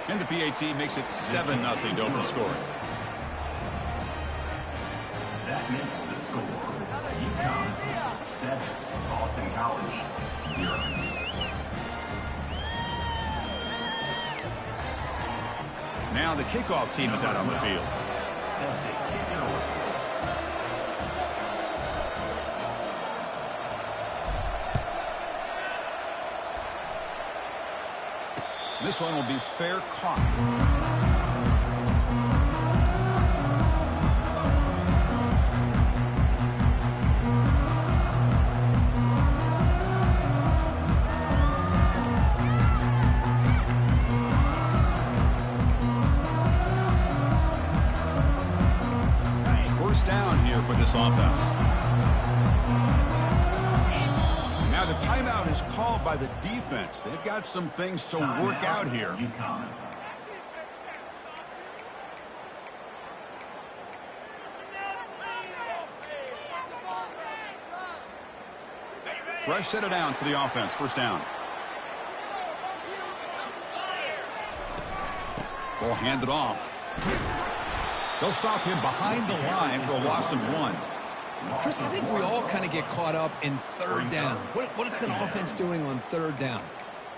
And the PAT makes it 7-0 to open scoring. That makes the score UConn 7, Boston College 0. Now the kickoff team is out on the field. Set to kick it away. This one will be fair caught. First down here for this offense. Now the timeout is called by the defense. They've got some things to work out here. Fresh set of downs for the offense. First down. Ball handed off. They'll stop him behind the line for a loss of 1. Chris, I think we all kind of get caught up in third down. What's an offense doing on third down?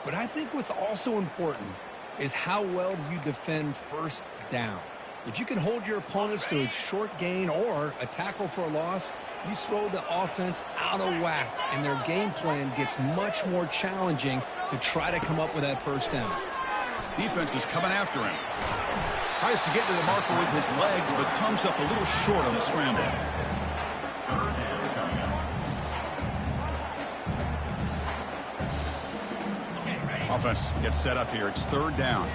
But I think what's also important is how well do you defend first down. If you can hold your opponents to a short gain or a tackle for a loss, you throw the offense out of whack, and their game plan gets much more challenging to try to come up with that first down. Defense is coming after him. Tries to get to the marker with his legs, but comes up a little short on the scramble. Offense gets set up here. It's third down.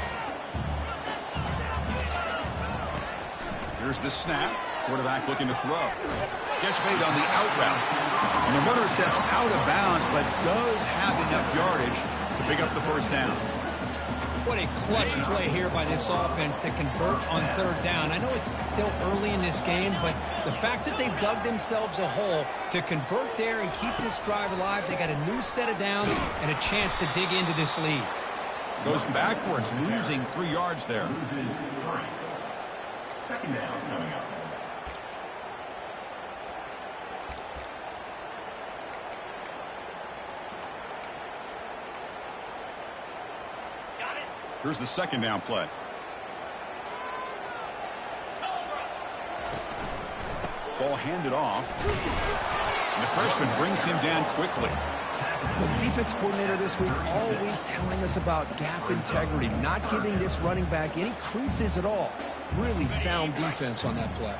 Here's the snap. Quarterback looking to throw. Gets made on the out route. And the runner steps out of bounds, but does have enough yardage to pick up the first down. What a clutch play here by this offense to convert on third down. I know it's still early in this game, but the fact that they've dug themselves a hole to convert there and keep this drive alive, they got a new set of downs and a chance to dig into this lead. Goes backwards, losing 3 yards there. Second down coming up. Here's the second down play. Ball handed off. And the freshman brings him down quickly. Well, the defense coordinator this week all week telling us about gap integrity, not giving this running back any creases at all. Really sound defense on that play.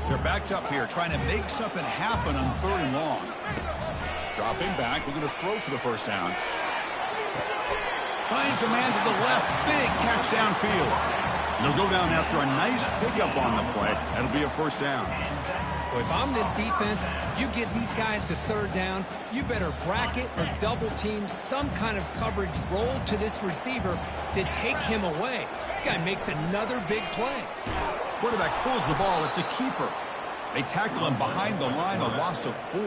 They're backed up here, trying to make something happen on third and long. Dropping back, looking to throw for the first down. Finds a man to the left. Big catch downfield. And they'll go down after a nice pickup on the play. That'll be a first down. Well, if I'm this defense, you get these guys to third down, you better bracket or double team some kind of coverage roll to this receiver to take him away. This guy makes another big play. Quarterback pulls the ball. It's a keeper. They tackle him behind the line, a loss of 4.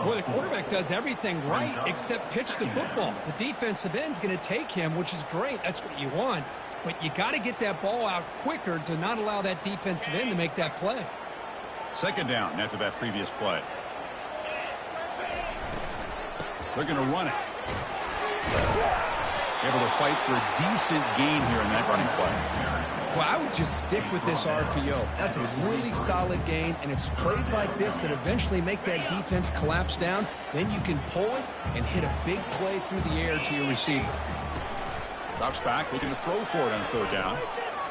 Well, the quarterback does everything right except pitch the football. The defensive end's going to take him, which is great. That's what you want. But you got to get that ball out quicker to not allow that defensive end to make that play. Second down after that previous play. They're going to run it. Able to fight for a decent gain here in that running play. Well, I would just stick with this RPO. That's a really solid gain, and it's plays like this that eventually make that defense collapse down. Then you can pull it and hit a big play through the air to your receiver. Drops back, looking to throw for it on third down.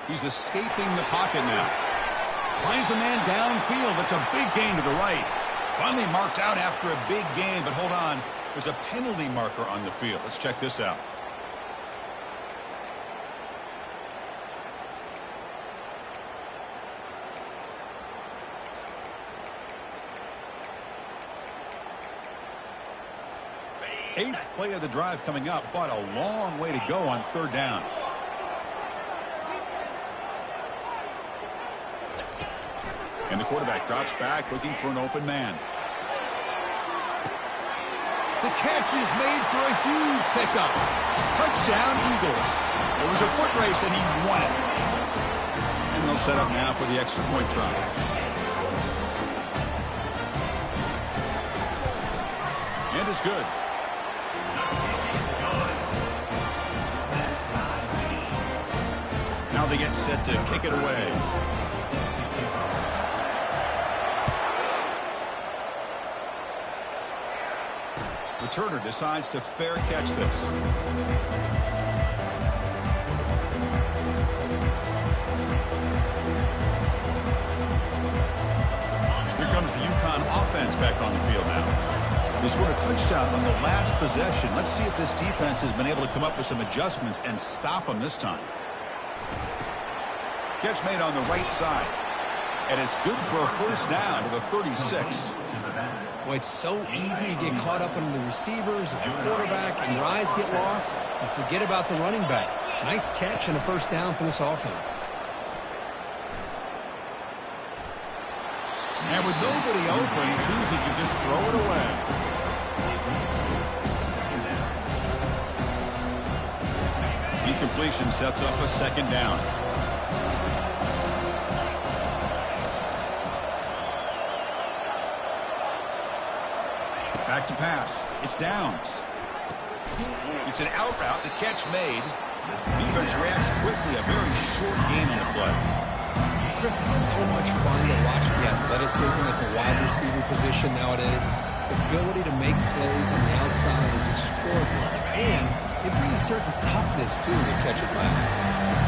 He's escaping the pocket now. Finds a man downfield. That's a big gain to the right. Finally marked out after a big gain, but hold on. There's a penalty marker on the field. Let's check this out. Eighth play of the drive coming up, but a long way to go on third down. And the quarterback drops back, looking for an open man. The catch is made for a huge pickup. Touchdown, Eagles. It was a foot race, and he won it. And they'll set up now for the extra point try. And it's good. Now they get set to kick it away. Returner decides to fair catch this. Here comes the UConn offense back on the field now. They scored a touchdown on the last possession. Let's see if this defense has been able to come up with some adjustments and stop them this time. Catch made on the right side. And it's good for a first down to the 36. Well, it's so easy to get caught up on the receivers and the quarterback, and your eyes get lost. You forget about the running back. Nice catch and a first down for this offense. And with nobody open, he chooses to just throw it away. Incompletion sets up a second down. Back to pass. It's Downs. It's an out route. The catch made. Defense reacts quickly. A very short game on the play. Chris, it's so much fun to watch the athleticism at the wide receiver position nowadays. The ability to make plays on the outside is extraordinary. And they bring a certain toughness, too, that catches my eye.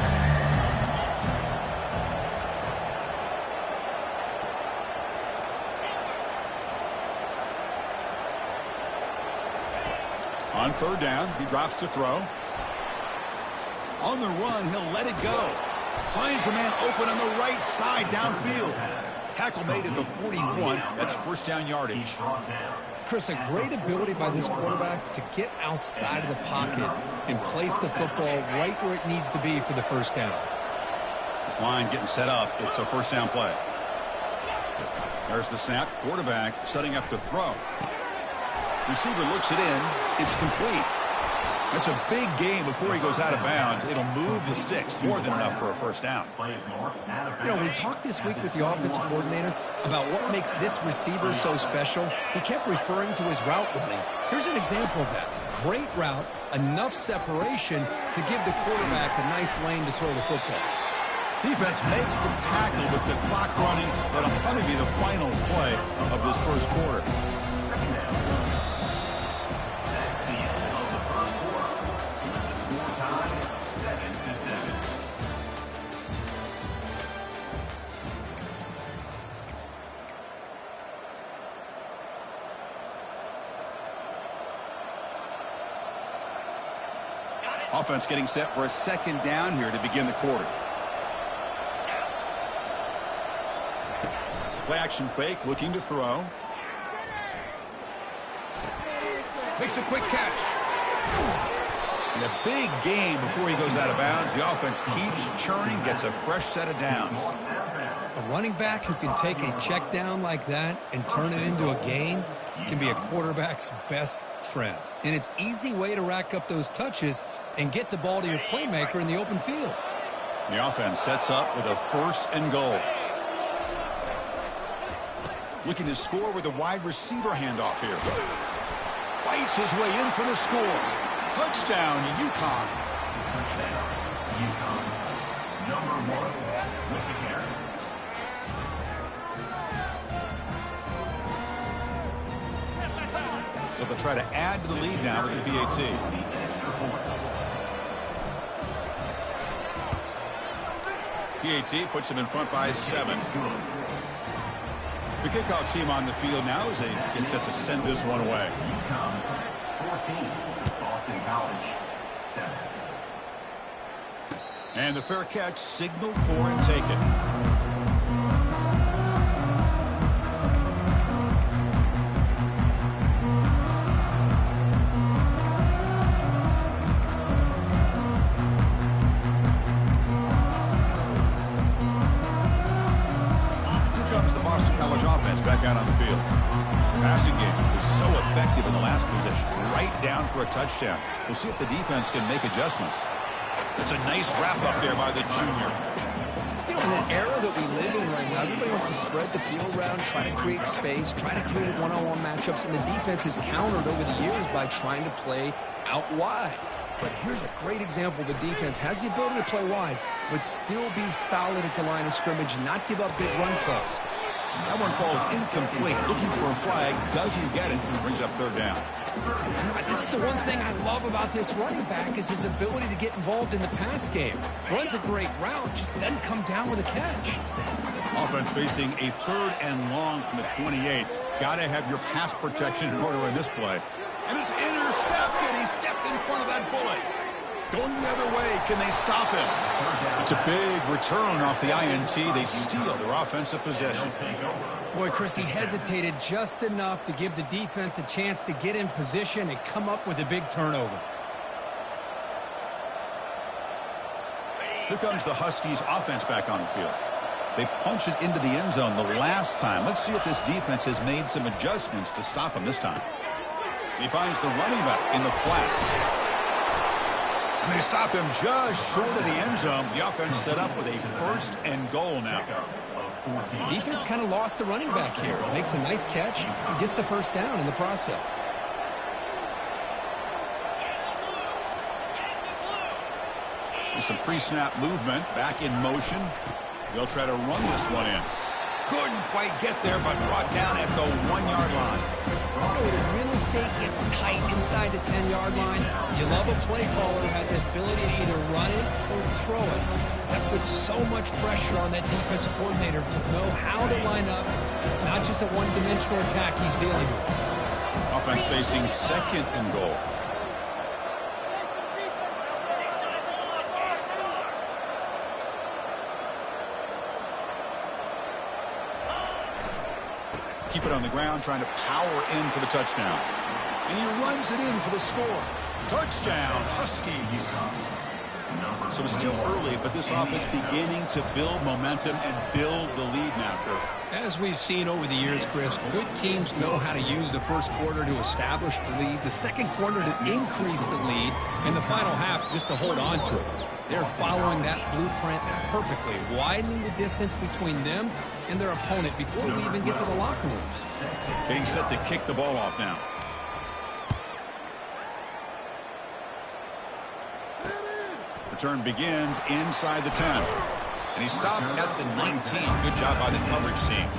On third down, he drops to throw. On the run, he'll let it go. Finds a man open on the right side downfield. Tackle made at the 41. That's first down yardage. Chris, a great ability by this quarterback to get outside of the pocket and place the football right where it needs to be for the first down. This line getting set up. It's a first down play. There's the snap. Quarterback setting up to throw. Receiver looks it in. It's complete. That's a big game before he goes out of bounds. It'll move the sticks. More than enough for a first down. You know, we talked this week with the offensive coordinator about what makes this receiver so special. He kept referring to his route running. Here's an example of that. Great route, enough separation to give the quarterback a nice lane to throw the football. Defense makes the tackle with the clock running. That'll probably be the final play of this first quarter. Offense getting set for a second down here to begin the quarter. Play action fake, looking to throw. Makes a quick catch. And a big game before he goes out of bounds. The offense keeps churning, gets a fresh set of downs. A running back who can take a check down like that and turn it into a gain can be a quarterback's best friend. And it's an easy way to rack up those touches and get the ball to your playmaker in the open field. The offense sets up with a first and goal. Looking to score with a wide receiver handoff here. Fights his way in for the score. Touchdown, UConn. UConn, number 1 with the carry. So they'll try to add to the lead now with the PAT. PAT puts them in front by 7. The kickoff team on the field now as they get set to send this one away. UConn, 14. Boston College, 7. And the fair catch signaled for and taken. Back out on the field. The passing game was so effective in the last possession. Right down for a touchdown. We'll see if the defense can make adjustments. It's a nice wrap up there by the junior. You know, in the era that we live in right now, everybody wants to spread the field around, try to create space, try to create one-on-one matchups, and the defense has countered over the years by trying to play out wide. But here's a great example. The defense has the ability to play wide, but still be solid at the line of scrimmage and not give up big run plays. That one falls incomplete. Looking for a flag, doesn't get it, and brings up third down. This is the one thing I love about this running back is his ability to get involved in the pass game. Runs a great route, just doesn't come down with a catch. Offense facing a 3rd and long from the 28. Got to have your pass protection in order in this play. And it's intercepted. He stepped in front of that bullet. Going the other way, can they stop him? It's a big return off the INT. They steal their offensive possession. Boy, Chris, he hesitated just enough to give the defense a chance to get in position and come up with a big turnover. Here comes the Huskies offense back on the field. They punch it into the end zone the last time. Let's see if this defense has made some adjustments to stop him this time. He finds the running back in the flat. And they stop him just short of the end zone. The offense set up with a 1st and goal now. Defense kind of lost the running back here. Makes a nice catch and gets the 1st down in the process. With some pre-snap movement, back in motion. They'll try to run this one in. Couldn't quite get there, but brought down at the 1-yard line. When real estate gets tight inside the 10-yard line, you love a play caller who has the ability to either run it or throw it. That puts so much pressure on that defensive coordinator to know how to line up. It's not just a one-dimensional attack he's dealing with. Offense facing 2nd and goal. Keep it on the ground, trying to power in for the touchdown. And he runs it in for the score. Touchdown, Huskies. So it's still early, but this offense beginning to build momentum and build the lead now, Kirk. As we've seen over the years, Chris, good teams know how to use the first quarter to establish the lead, the second quarter to increase the lead, and the final half just to hold on to it. They're following that blueprint perfectly, widening the distance between them and their opponent before we even get to the locker rooms. Getting set to kick the ball off now. Return begins inside the 10. And he stopped at the 19. Good job by the coverage team.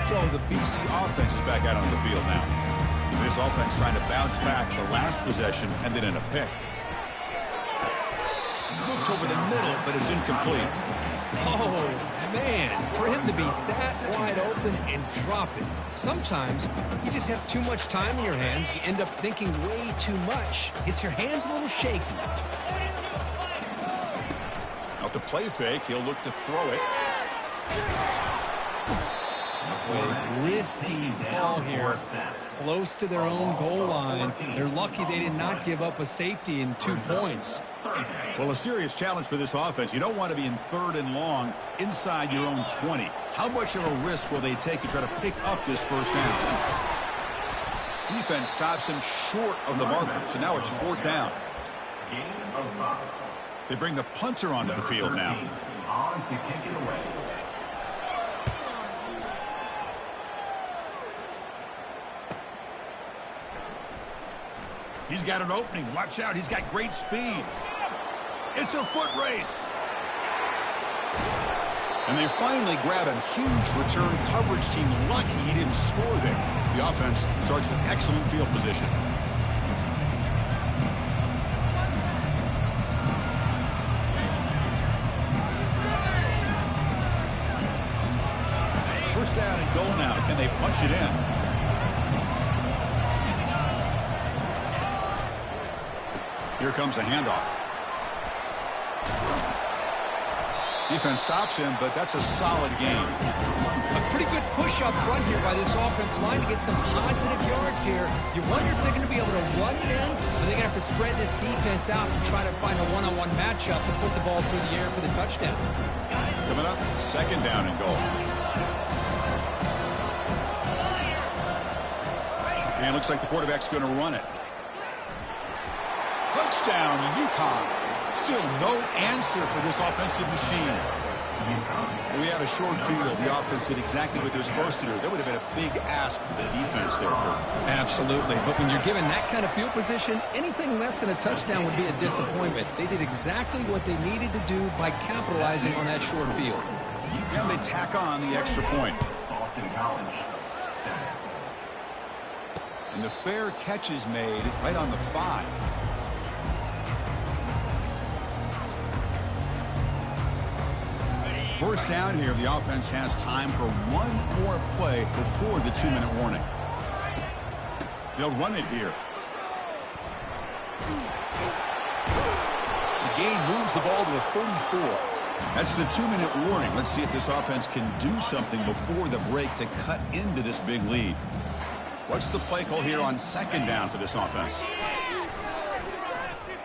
So the BC offense is back out on the field now. This offense trying to bounce back. The last possession ended in a pick. Looked over the middle, but it's incomplete. Oh, man, for him to be that wide open and drop it. Sometimes you just have too much time in your hands. You end up thinking way too much. Gets your hands a little shaky. Off the play fake, he'll look to throw it. A risky call here, close to their own goal line. They're lucky they did not give up a safety in 2 points. Well, a serious challenge for this offense. You don't want to be in 3rd and long inside your own 20. How much of a risk will they take to try to pick up this 1st down? Defense stops him short of the marker, so now it's 4th down. They bring the punter onto the field now. On to kick it away. He's got an opening. Watch out. He's got great speed. It's a foot race. And they finally grab a huge return. Coverage team lucky he didn't score there. The offense starts with excellent field position. First down and goal now. Can they punch it in? Here comes a handoff. Defense stops him, but that's a solid game. A pretty good push up front here by this offense line to get some positive yards here. You wonder if they're going to be able to run it in, or they're going to have to spread this defense out and try to find a one-on-one matchup to put the ball through the air for the touchdown. Coming up, 2nd down and goal. And it looks like the quarterback's going to run it. Touchdown, UConn. Still no answer for this offensive machine. We had a short field. The offense did exactly what they're supposed to do. That would have been a big ask for the defense there, Kurt. Absolutely. But when you're given that kind of field position, anything less than a touchdown would be a disappointment. They did exactly what they needed to do by capitalizing on that short field. And they tack on the extra point. Boston College, 7. And the fair catch is made right on the 5. First down here, the offense has time for one more play before the 2-minute warning. They'll run it here. The gain moves the ball to the 34. That's the 2-minute warning. Let's see if this offense can do something before the break to cut into this big lead. What's the play call here on second down for this offense?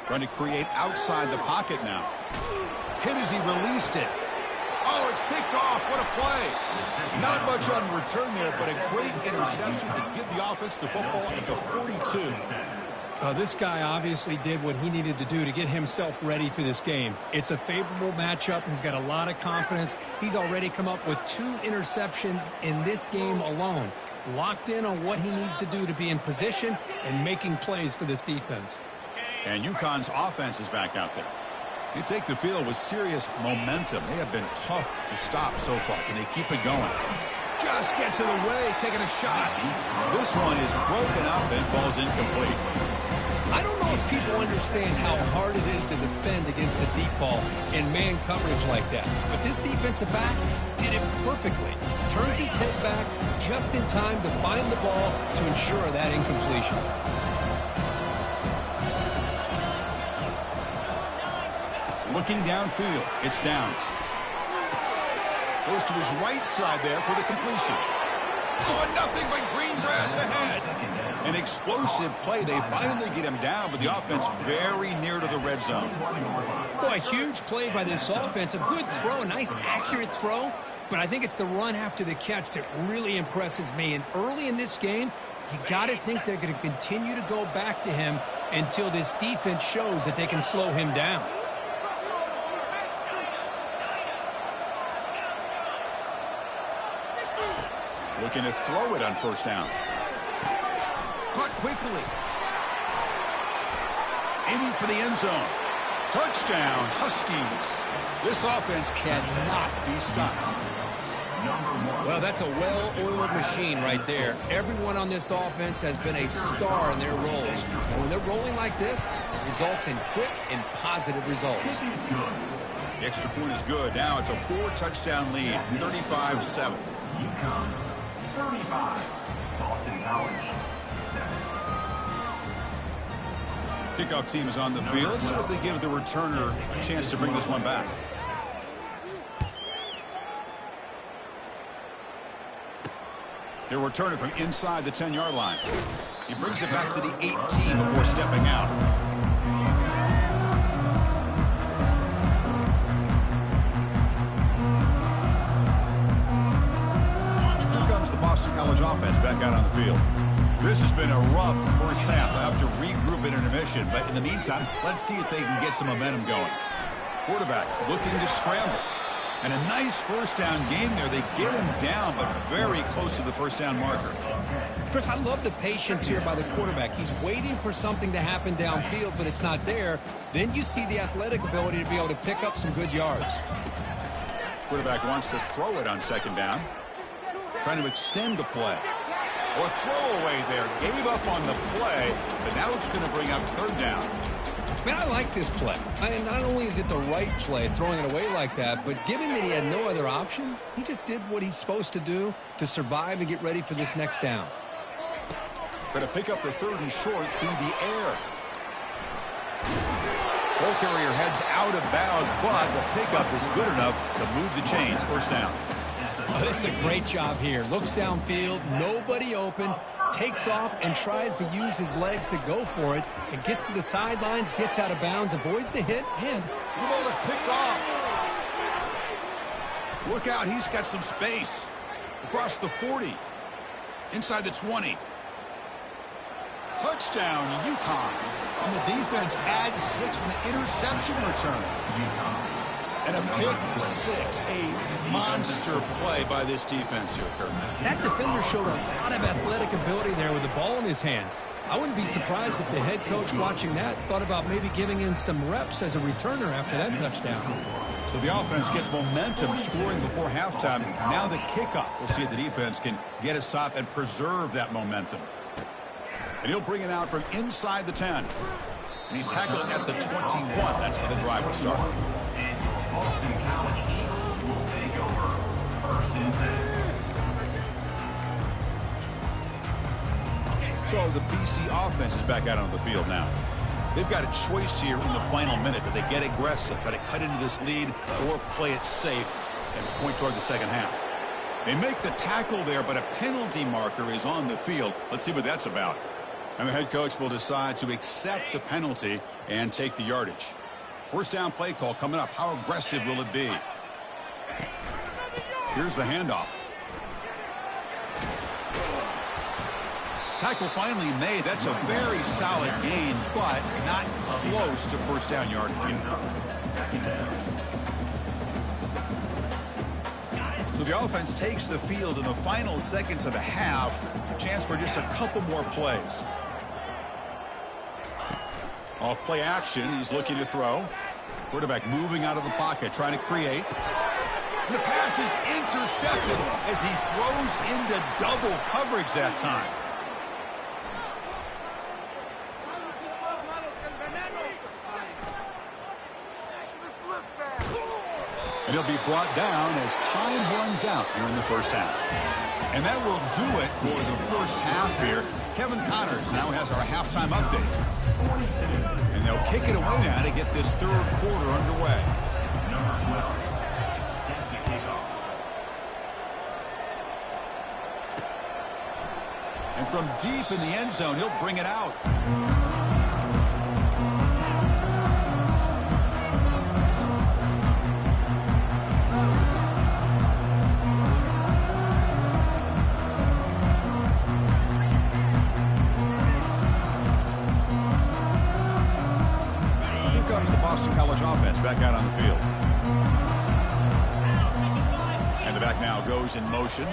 Trying to create outside the pocket now. Hit as he released it. Oh, it's picked off. What a play. Not much on the return there, but a great interception to give the offense the football at the 42. This guy obviously did what he needed to do to get himself ready for this game. It's a favorable matchup. He's got a lot of confidence. He's already come up with 2 interceptions in this game alone. Locked in on what he needs to do to be in position and making plays for this defense. And UConn's offense is back out there. They take the field with serious momentum. They have been tough to stop so far. Can they keep it going? Just gets in the way, taking a shot. This one is broken up and falls incomplete. I don't know if people understand how hard it is to defend against a deep ball in man coverage like that. But this defensive back did it perfectly. Turns his head back just in time to find the ball to ensure that incompletion. Looking downfield, it's Downs. Goes to his right side there for the completion. Oh, nothing but green grass ahead. An explosive play. They finally get him down, but the offense very near to the red zone. Boy, a huge play by this offense. A good throw, a nice accurate throw. But I think it's the run after the catch that really impresses me. And early in this game, you got to think they're going to continue to go back to him until this defense shows that they can slow him down. Looking to throw it on first down. Caught quickly. Aiming for the end zone. Touchdown, Huskies. This offense cannot be stopped. Well, that's a well-oiled machine right there. Everyone on this offense has been a star in their roles. And when they're rolling like this, it results in quick and positive results. The extra point is good. Now it's a 4-touchdown lead, 35-7. UConn, 35. Boston College, 7. Kickoff team is on the field. Let's see if they give the returner a chance to bring this one back. He'll return it from inside the 10-yard line. He brings it back to the 18 before stepping out. Here comes the Boston College offense back out on the field. This has been a rough first half. They'll have to regroup in intermission, but in the meantime, let's see if they can get some momentum going. Quarterback looking to scramble. And a nice first down game there. They get him down, but very close to the first down marker. Chris, I love the patience here by the quarterback. He's waiting for something to happen downfield, but it's not there. Then you see the athletic ability to be able to pick up some good yards. Quarterback wants to throw it on second down. Trying to extend the play. Or throw away there. Gave up on the play, but now it's going to bring up third down. Man, I like this play. And not only is it the right play, throwing it away like that, but given that he had no other option, he just did what he's supposed to do to survive and get ready for this next down. Going to pick up the third and short through the air. Ball carrier heads out of bounds, but the pickup is good enough to move the chains. First down. Oh, this is a great job here. Looks downfield, nobody open, takes off and tries to use his legs to go for it. It gets to the sidelines, gets out of bounds, avoids the hit, and the ball is picked off. Look out, he's got some space. Across the 40. Inside the 20. Touchdown, UConn. And the defense adds 6 from the interception return. And a pick 6, a monster play by this defense here, Kurt. That defender showed a lot of athletic ability there with the ball in his hands. I wouldn't be surprised if the head coach watching that thought about maybe giving him some reps as a returner after that touchdown. So the offense gets momentum, scoring before halftime. Now the kickoff. We'll see if the defense can get a stop and preserve that momentum. And he'll bring it out from inside the 10. And he's tackled at the 21. That's where the drive will start. Boston College Eagles will take over. 1st and 10. So the BC offense is back out on the field now. They've got a choice here in the final minute. Do they get aggressive, try to cut into this lead, or play it safe and point toward the second half? They make the tackle there, but a penalty marker is on the field. Let's see what that's about. And the head coach will decide to accept the penalty and take the yardage. First down play call coming up. How aggressive will it be? Here's the handoff. Tackle finally made. That's a very solid gain, but not close to first down yardage. So the offense takes the field in the final seconds of the half. Chance for just a couple more plays. Off play action. He's looking to throw. Quarterback moving out of the pocket, trying to create. And the pass is intercepted as he throws into double coverage that time. And he'll be brought down as time runs out here in the first half. And that will do it for the first half here. Kevin Connors now has our halftime update. And they'll kick it away now to get this third quarter underway. Number 12, set to kick off. And from deep in the end zone, he'll bring it out. Boston College offense back out on the field. And the back now goes in motion.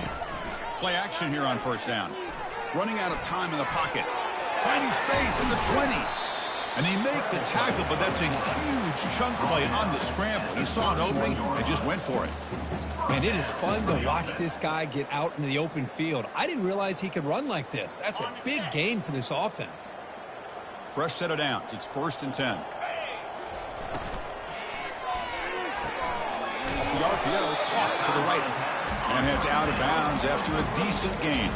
Play action here on first down. Running out of time in the pocket. Finding space at the 20. And they make the tackle, but that's a huge chunk play on the scramble. He saw an opening and just went for it. And it is fun to watch this guy get out into the open field. I didn't realize he could run like this. That's a big gain for this offense. Fresh set of downs. It's 1st and 10. The RPO caught to the right and heads out of bounds after a decent gain.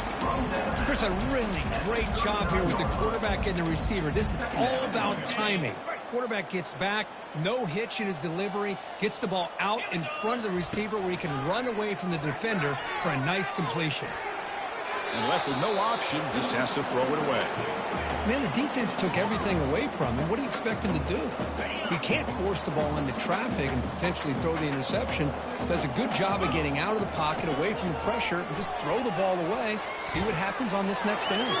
Chris, a really great job here with the quarterback and the receiver. This is all about timing. Quarterback gets back, no hitch in his delivery, gets the ball out in front of the receiver where he can run away from the defender for a nice completion. And left with no option, just has to throw it away. Man, the defense took everything away from him. What do you expect him to do? He can't force the ball into traffic and potentially throw the interception. Does a good job of getting out of the pocket, away from the pressure, and just throw the ball away. See what happens on this next down.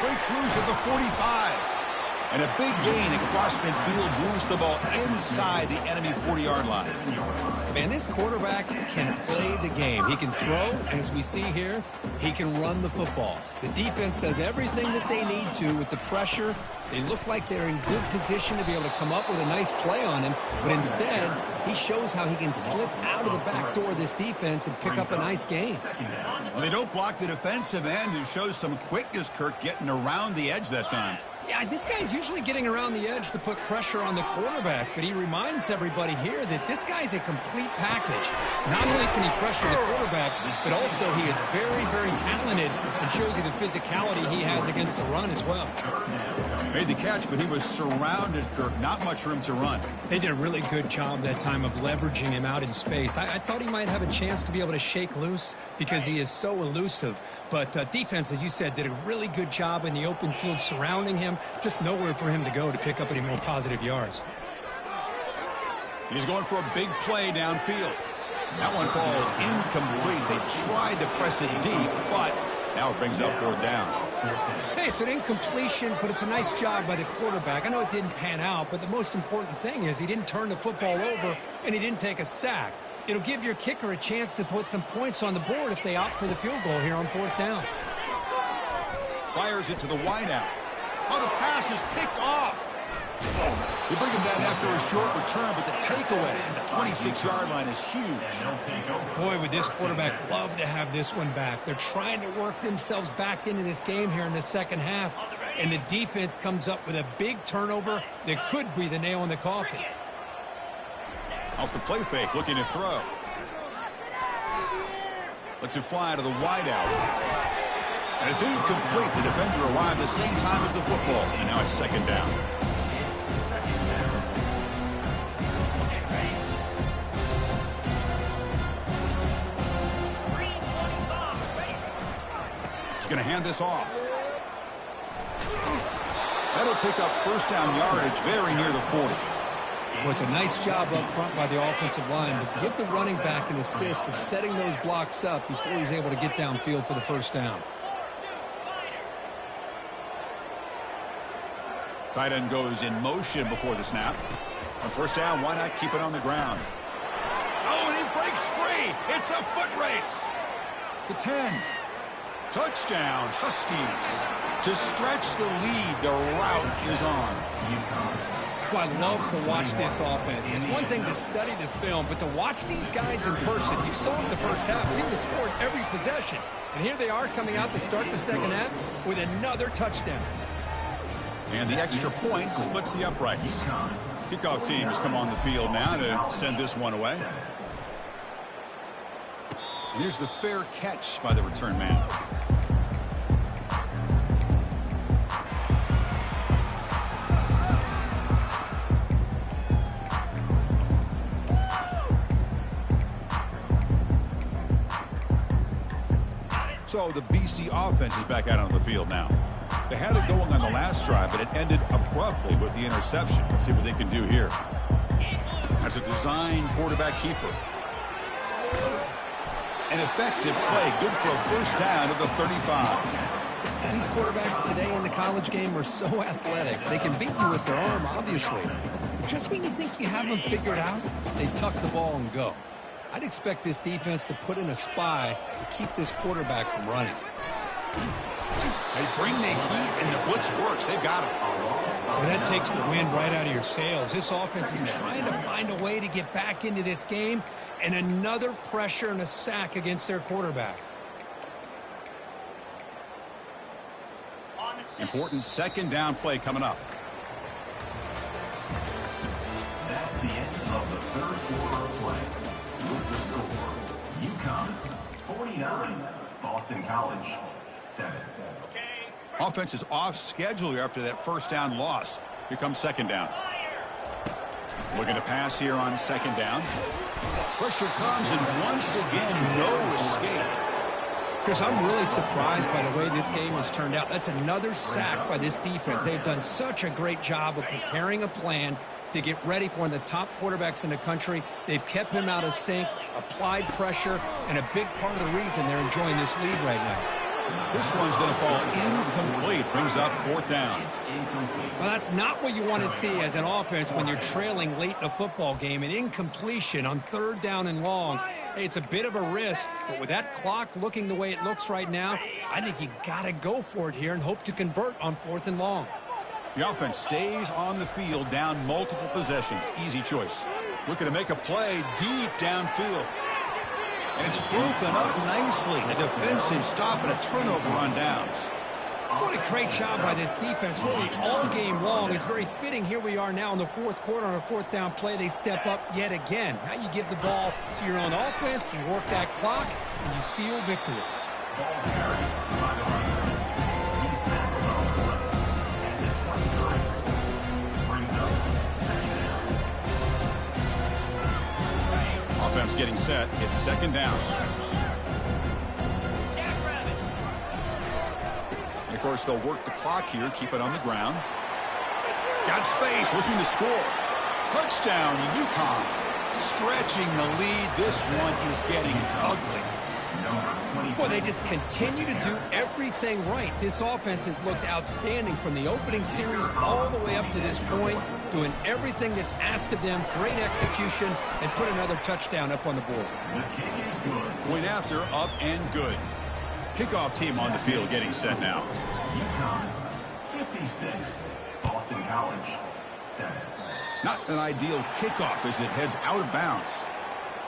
Breaks loose at the 45. And a big gain across midfield moves the ball inside the enemy 40-yard line. Man, this quarterback can play the game. He can throw, and as we see here, he can run the football. The defense does everything that they need to with the pressure. They look like they're in good position to be able to come up with a nice play on him, but instead, he shows how he can slip out of the back door of this defense and pick up a nice gain. Well, they don't block the defensive end, who shows some quickness, Kirk, getting around the edge that time. Yeah, this guy's usually getting around the edge to put pressure on the quarterback, but he reminds everybody here that this guy's a complete package. Not only can he pressure the quarterback, but also he is very, very talented and shows you the physicality he has against the run as well. Made the catch, but he was surrounded, Kirk. Not much room to run. They did a really good job that time of leveraging him out in space. I thought he might have a chance to be able to shake loose because he is so elusive. But defense, as you said, did a really good job in the open field surrounding him. Just nowhere for him to go to pick up any more positive yards. He's going for a big play downfield. That one falls incomplete. They tried to press it deep, but now it brings up 4th down. Hey, it's an incompletion, but it's a nice job by the quarterback. I know it didn't pan out, but the most important thing is he didn't turn the football over and he didn't take a sack. It'll give your kicker a chance to put some points on the board if they opt for the field goal here on 4th down. Fires it to the wideout. Oh, the pass is picked off. They bring him down after a short return, but the takeaway at the 26-yard line is huge. Boy, would this quarterback love to have this one back. They're trying to work themselves back into this game here in the second half, and the defense comes up with a big turnover that could be the nail in the coffin. Off the play fake, looking to throw. Lets it fly to the wideout. And it's incomplete. The defender arrived at the same time as the football, and now it's 2nd down. Going to hand this off. That'll pick up 1st down yardage very near the 40. Well, it's a nice job up front by the offensive line, but give the running back an assist for setting those blocks up before he's able to get downfield for the 1st down. Tight end goes in motion before the snap. On 1st down, why not keep it on the ground? Oh, and he breaks free. It's a foot race. The 10. Touchdown, Huskies. To stretch the lead, the route is on. Well, I love to watch this offense. It's one thing to study the film, but to watch these guys in person, you saw in the first half, seemed to score every possession. And here they are coming out to start the second half with another touchdown. And the extra point splits the uprights. Kickoff team has come on the field now to send this one away. And here's the fair catch by the return man. So the BC offense is back out on the field now. They had it going on the last drive, but it ended abruptly with the interception. Let's see what they can do here. That's a design quarterback keeper. An effective play, good for a 1st down at the 35. These quarterbacks today in the college game are so athletic. They can beat you with their arm, obviously. But just when you think you have them figured out, they tuck the ball and go. I'd expect this defense to put in a spy to keep this quarterback from running. They bring the heat, and the blitz works. They've got it. Well, that takes the wind right out of your sails. This offense is trying to find a way to get back into this game, and another pressure and a sack against their quarterback. Important 2nd down play coming up. That's the end of the 3rd quarter of play. With the score, UConn 49, Boston College 7. Offense is off schedule here after that 1st down loss. Here comes 2nd down. Looking to pass here on 2nd down. Pressure comes, and once again, no escape. Chris, I'm really surprised by the way this game has turned out. That's another sack by this defense. They've done such a great job of preparing a plan to get ready for one of the top quarterbacks in the country. They've kept him out of sync, applied pressure, and a big part of the reason they're enjoying this lead right now. This one's going to fall incomplete. Brings up 4th down. Well, that's not what you want to see as an offense when you're trailing late in a football game. An incompletion on 3rd down and long. Hey, it's a bit of a risk, but with that clock looking the way it looks right now, I think you got to go for it here and hope to convert on 4th and long. The offense stays on the field, down multiple possessions. Easy choice. Looking to make a play deep downfield. And it's broken up nicely. A defensive stop and a turnover on downs. What a great job by this defense, really all game long. It's very fitting. Here we are now in the 4th quarter on a 4th down play. They step up yet again. Now you give the ball to your own offense, you work that clock, and you seal victory. Ball carried by the runner. He's back about the left at the 23. Brings up 2nd down. Offense getting set. It's 2nd down. And of course, they'll work the clock here, keep it on the ground. Got space, looking to score. Touchdown, UConn. Stretching the lead. This one is getting ugly. Number Boy, they just continue to do everything right. This offense has looked outstanding from the opening series all the way up to this point, doing everything that's asked of them, great execution, and put another touchdown up on the board. The kick is good. Point after, up and good. Kickoff team on the field getting set now. UConn 56, Boston College 7. Not an ideal kickoff as it heads out of bounds.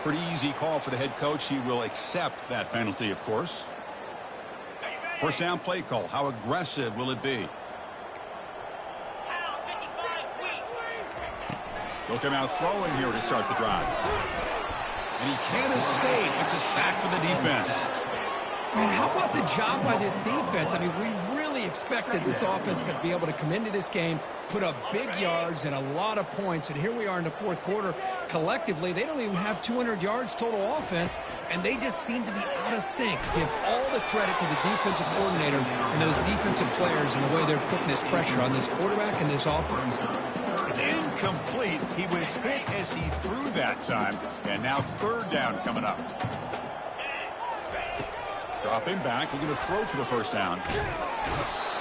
Pretty easy call for the head coach. He will accept that penalty, of course. First down play call. How aggressive will it be? He'll come out throwing here to start the drive. And he can't escape. It's a sack for the defense. Man, how about the job by this defense? I mean, we really expected this offense to be able to come into this game, put up big yards and a lot of points, and here we are in the fourth quarter. Collectively, they don't even have 200 yards total offense, and they just seem to be out of sync. Give all the credit to the defensive coordinator and those defensive players and the way they're putting this pressure on this quarterback and this offense. It's incomplete. He was hit as he threw that time, and now third down coming up. Dropping back, looking to throw for the first down.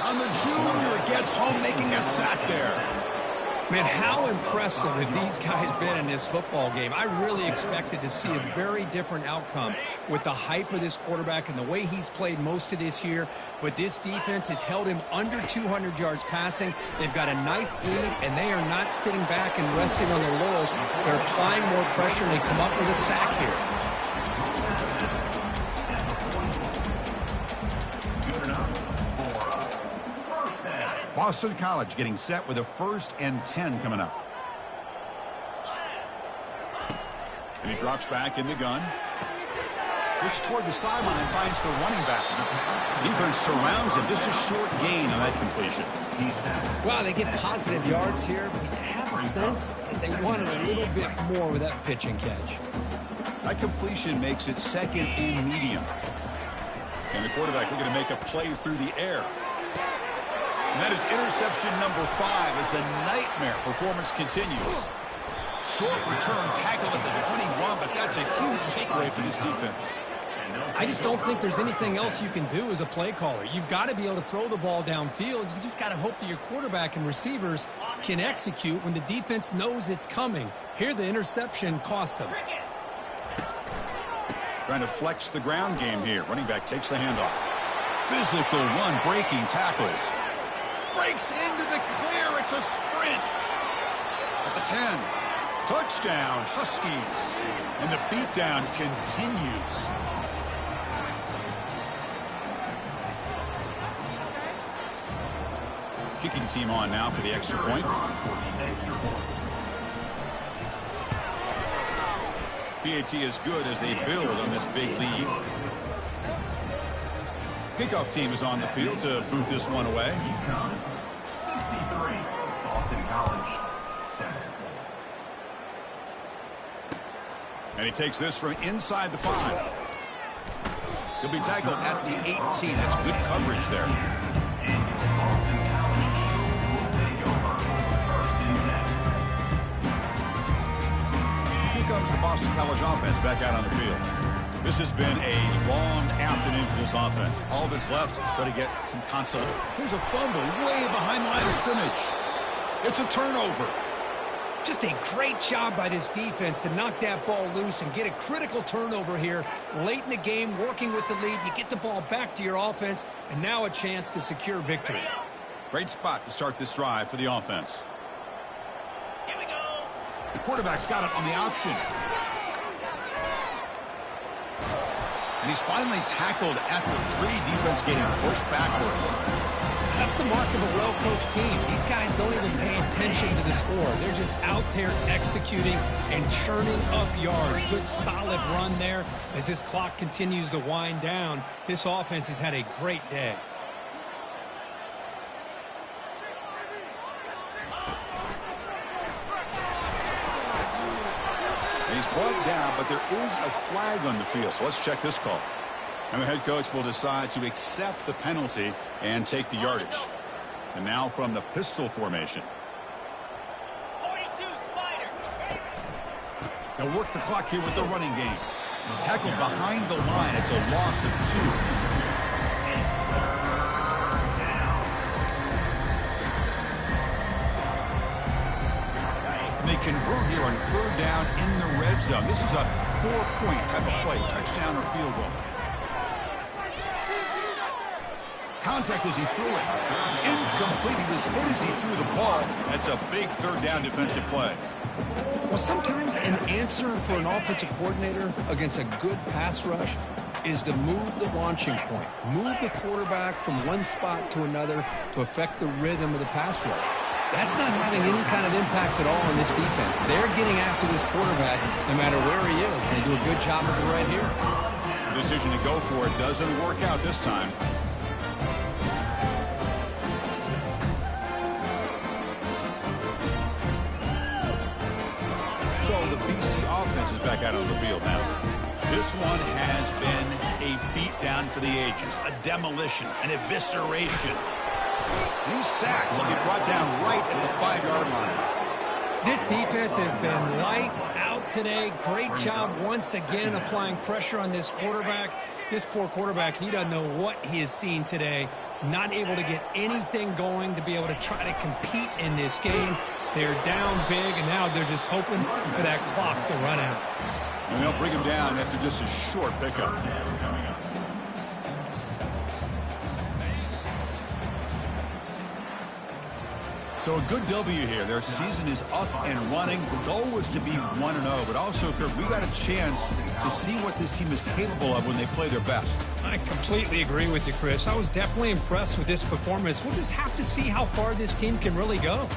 On the junior, gets home, making a sack there. Man, how impressive have these guys been in this football game? I really expected to see a very different outcome with the hype of this quarterback and the way he's played most of this year. But this defense has held him under 200 yards passing. They've got a nice lead, and they are not sitting back and resting on their laurels. They're applying more pressure, and they come up with a sack here. Boston College getting set with a 1st and 10 coming up. And he drops back in the gun. Looks toward the sideline, finds the running back. Defense surrounds him. Just a short gain on that completion. Wow, they get positive yards here, but you have a sense that they wanted a little bit more with that pitch and catch. That completion makes it 2nd and medium. And the quarterback looking to make a play through the air. And that is interception number 5 as the nightmare performance continues. Short return tackle at the 21, but that's a huge takeaway for this defense. I just don't think there's anything else you can do as a play caller. You've got to be able to throw the ball downfield. You just got to hope that your quarterback and receivers can execute when the defense knows it's coming. Here, the interception cost them. Trying to flex the ground game here. Running back takes the handoff. Physical one, breaking tackles. Breaks into the clear. It's a sprint. At the 10. Touchdown, Huskies. And the beatdown continues. Kicking team on now for the extra point. PAT is good as they build on this big lead. Kickoff team is on the field to boot this one away. 63, Boston College 7. And he takes this from inside the 5. He'll be tackled at the 18. That's good coverage there. Boston College Eagles will take over 1st and 10. Here comes the Boston College offense back out on the field. This has been a long afternoon for this offense. All that's left, got to get some console. Here's a fumble way behind the line of scrimmage. It's a turnover. Just a great job by this defense to knock that ball loose and get a critical turnover here late in the game, working with the lead. You get the ball back to your offense, and now a chance to secure victory. Great spot to start this drive for the offense. Here we go. The quarterback's got it on the option. And he's finally tackled at the 3. Defense getting pushed backwards. That's the mark of a well-coached team. These guys don't even pay attention to the score. They're just out there executing and churning up yards. Good, solid run there. As this clock continues to wind down, this offense has had a great day. He's brought down, but there is a flag on the field. So let's check this call. And the head coach will decide to accept the penalty and take the yardage. And now from the pistol formation. 42, Spider. They'll work the clock here with the running game. Tackled behind the line. It's a loss of 2. And they convert here on 3rd down in the red zone. This is a 4-point type of play, touchdown or field goal. Contact as he threw it. Incomplete. He was hit as he threw the ball. That's a big 3rd down defensive play. Well, sometimes an answer for an offensive coordinator against a good pass rush is to move the launching point. Move the quarterback from one spot to another to affect the rhythm of the pass rush. That's not having any kind of impact at all on this defense. They're getting after this quarterback no matter where he is. They do a good job of it right here. The decision to go for it doesn't work out this time. So the BC offense is back out on the field now. This one has been a beatdown for the ages, a demolition, an evisceration. He's sacked. He'll get brought down right at the 5-yard line. This defense has been lights out today. Great job once again applying pressure on this quarterback. This poor quarterback, he doesn't know what he has seen today. Not able to get anything going to be able to try to compete in this game. They're down big, and now they're just hoping for that clock to run out. And they'll bring him down after just a short pickup. So a good W here. Their season is up and running. The goal was to be 1-0, but also, Kirk, we got a chance to see what this team is capable of when they play their best. I completely agree with you, Chris. I was definitely impressed with this performance. We'll just have to see how far this team can really go.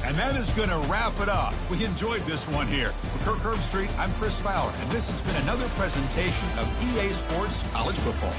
And that is going to wrap it up. We enjoyed this one here. For Kirk Herbstreit, I'm Chris Fowler, and this has been another presentation of EA Sports College Football.